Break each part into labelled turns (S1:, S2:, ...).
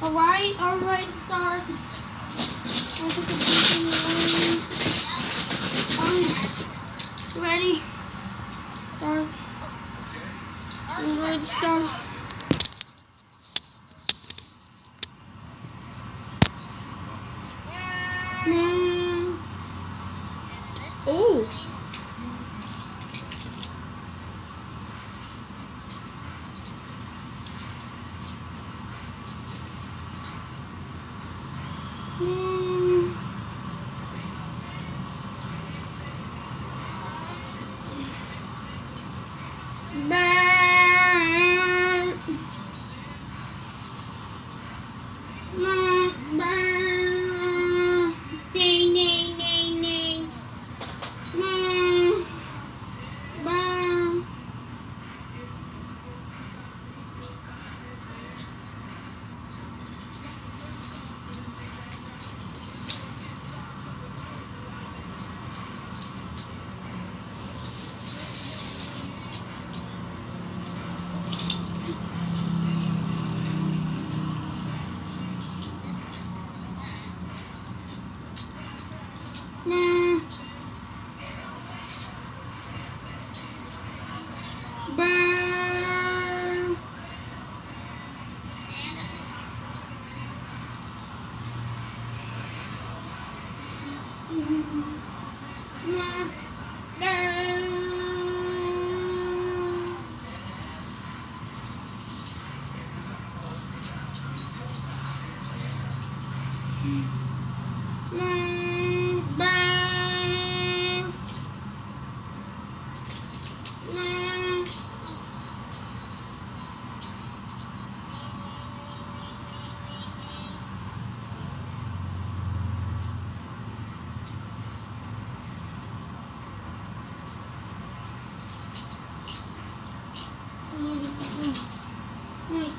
S1: Alright, start. Ready? Start. I'm ready to start. Oh.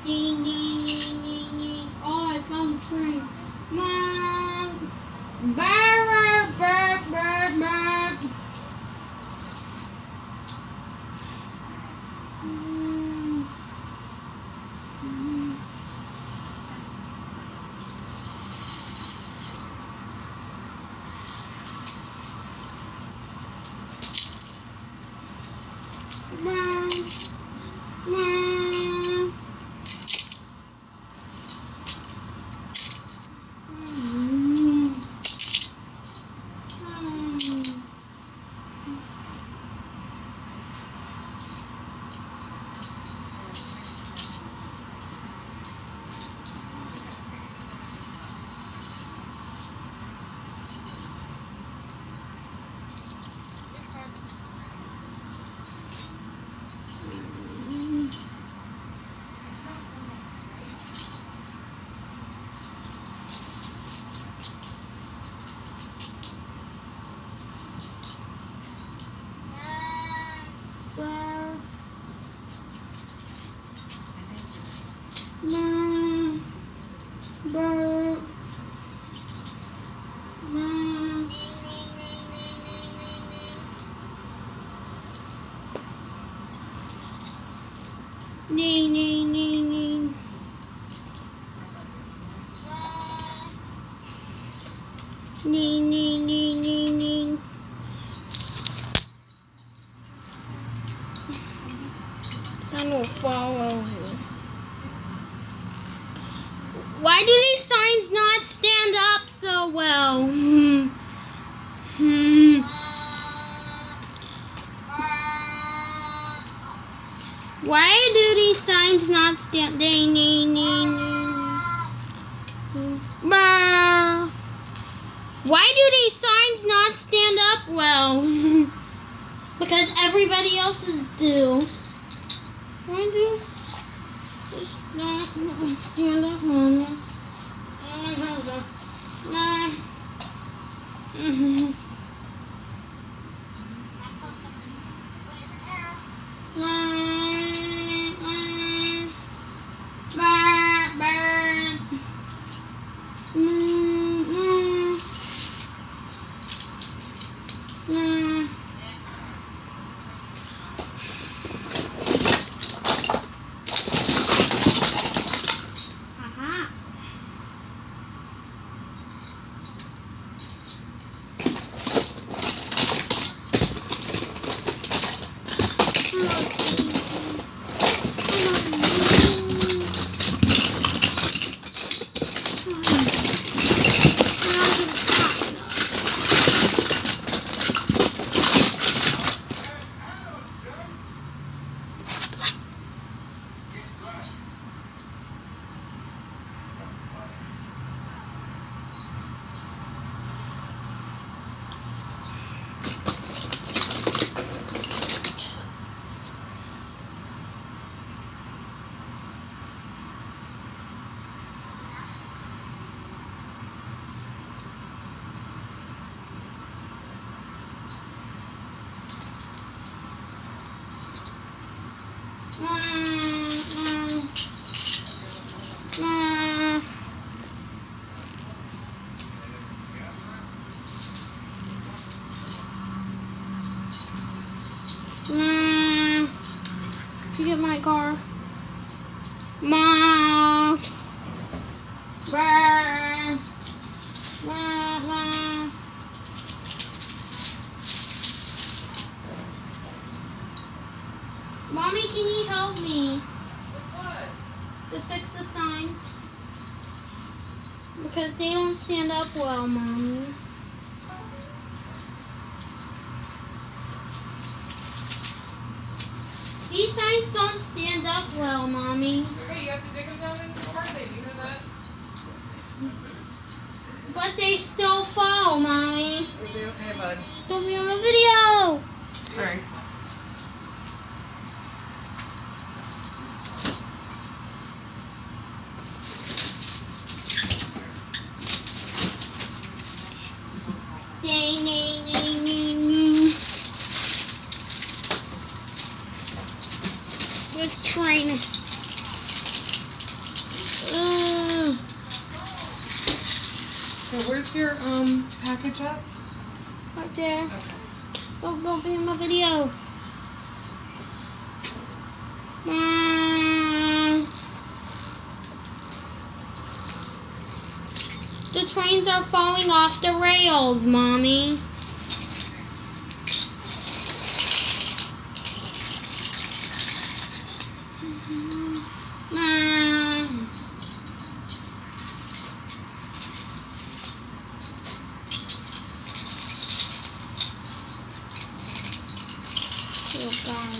S1: Ding, ding, ding, ding, ding. Oh, I found the train. Mom! Bird, bird, bird, bird. Mom! Mom! Nee, nee, nee, nee. Nee, nee, nee, nee, nee. I will fall over. Why do these signs not stand up so well? Why do these signs not stand? Why do these signs not stand up well? Because everybody else's do. Why do just not stand up well? to get my car. Mom. Brr. Wah, wah. Mommy, can you help me?
S2: What?
S1: To fix the signs? Because they don't stand up well, Mommy. These signs don't stand up well, Mommy.
S2: Okay, you have to dig them down into the hard bit. You know that?
S1: But they still fall, Mommy.
S2: Hey, bud.
S1: Don't be on the video.
S2: Alright.
S1: Ding, ding, ding, ding, ding. This train.
S2: So where's your package at?
S1: Right there.
S2: Okay.
S1: Don't be in my video. The trains are falling off the rails, Mommy. Oh, God.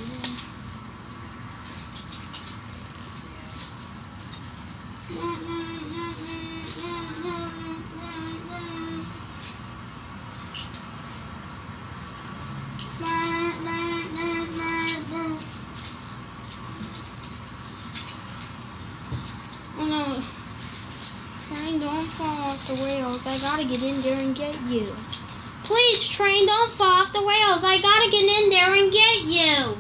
S1: Oh no, train, don't fall off the rails. I gotta get in there and get you. Please, train, don't fall off the rails. I gotta get in there and get you.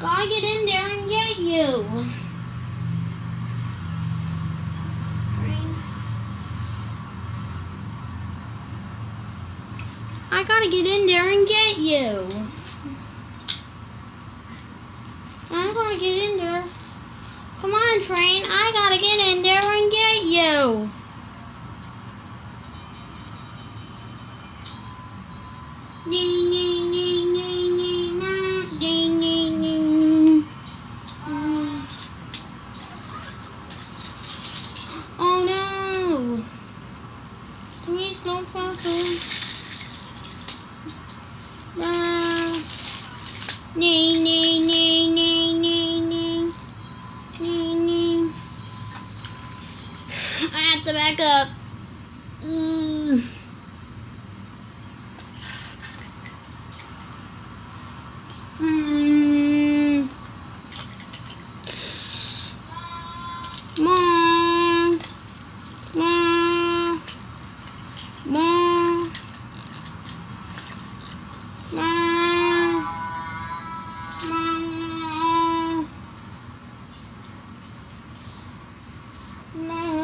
S1: Gotta get in there and get you. Train. I gotta get in there and get you. I gotta get in there. Come on, train. I gotta get in there and get you. Ding, ding, ding, ding, ding, ding, ding, ding. Oh no! Please don't fall through. Ding, ding, ding, ding, ding, ding. Ding, ding. I have to back up. Mom. Mom. Mom. Mom. Mom. Mom.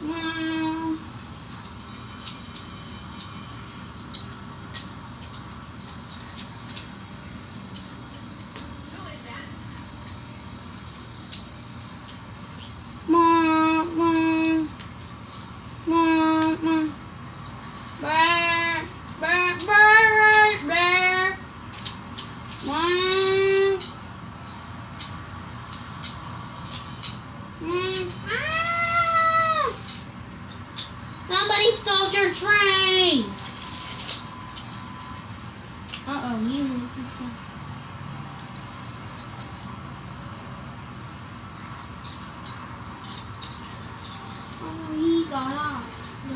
S1: Mom. Mom, mom, mom, mom. Bear, bear, bear, bear. Mom. Ah! Somebody stole your train. Uh-oh, you went too fast. Oh, he got off. No.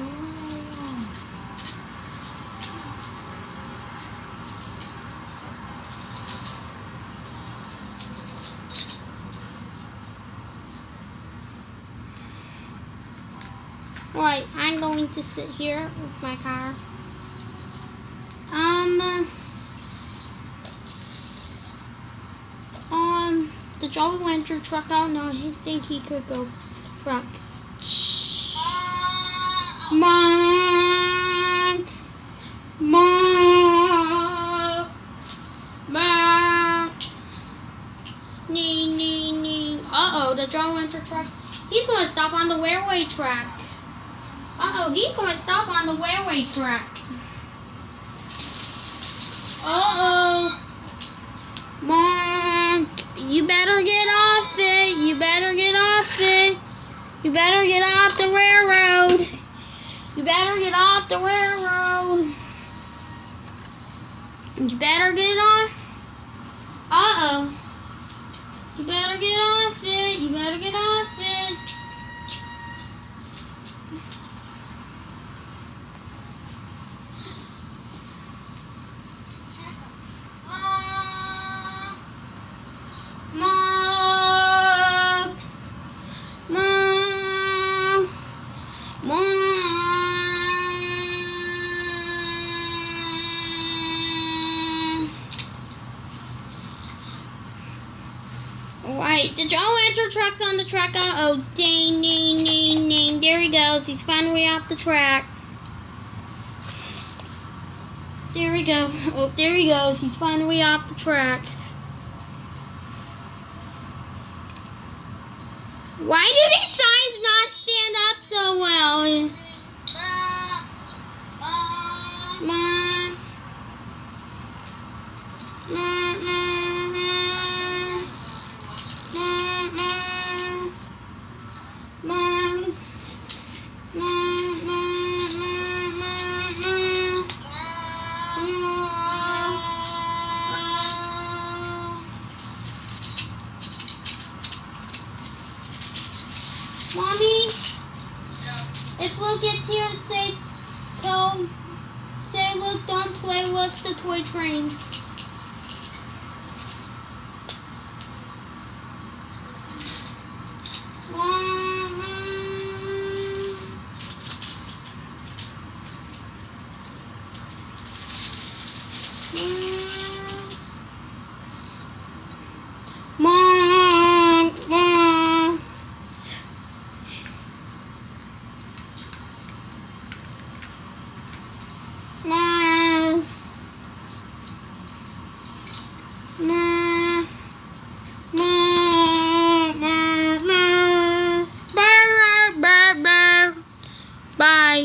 S1: Right, I'm going to sit here with my car. The Jolly Lantern truck out now. I think he could go truck. Monk. Monk. Monk. Nee, nee, nee. Uh-oh, the Joe Winter truck. He's going to stop on the railway track. Uh-oh, he's going to stop on the railway track. Uh-oh. Monk, you better get off it. You better get off it. You better get off the railroad. You better get off the railroad. You better get off. Uh-oh. You better get off it. You better get off it. Mom. Mom. Mom. Alright, the Joe Rancher truck's on the track. Uh-oh, ding, ding, ding, ding. There he goes. He's finally off the track. There we go. Oh, there he goes. He's finally off the track. Why do these signs not stand up so well? Mom. Mom. Mommy, if Luke gets here, say, Luke, don't play with the toy trains. Mom.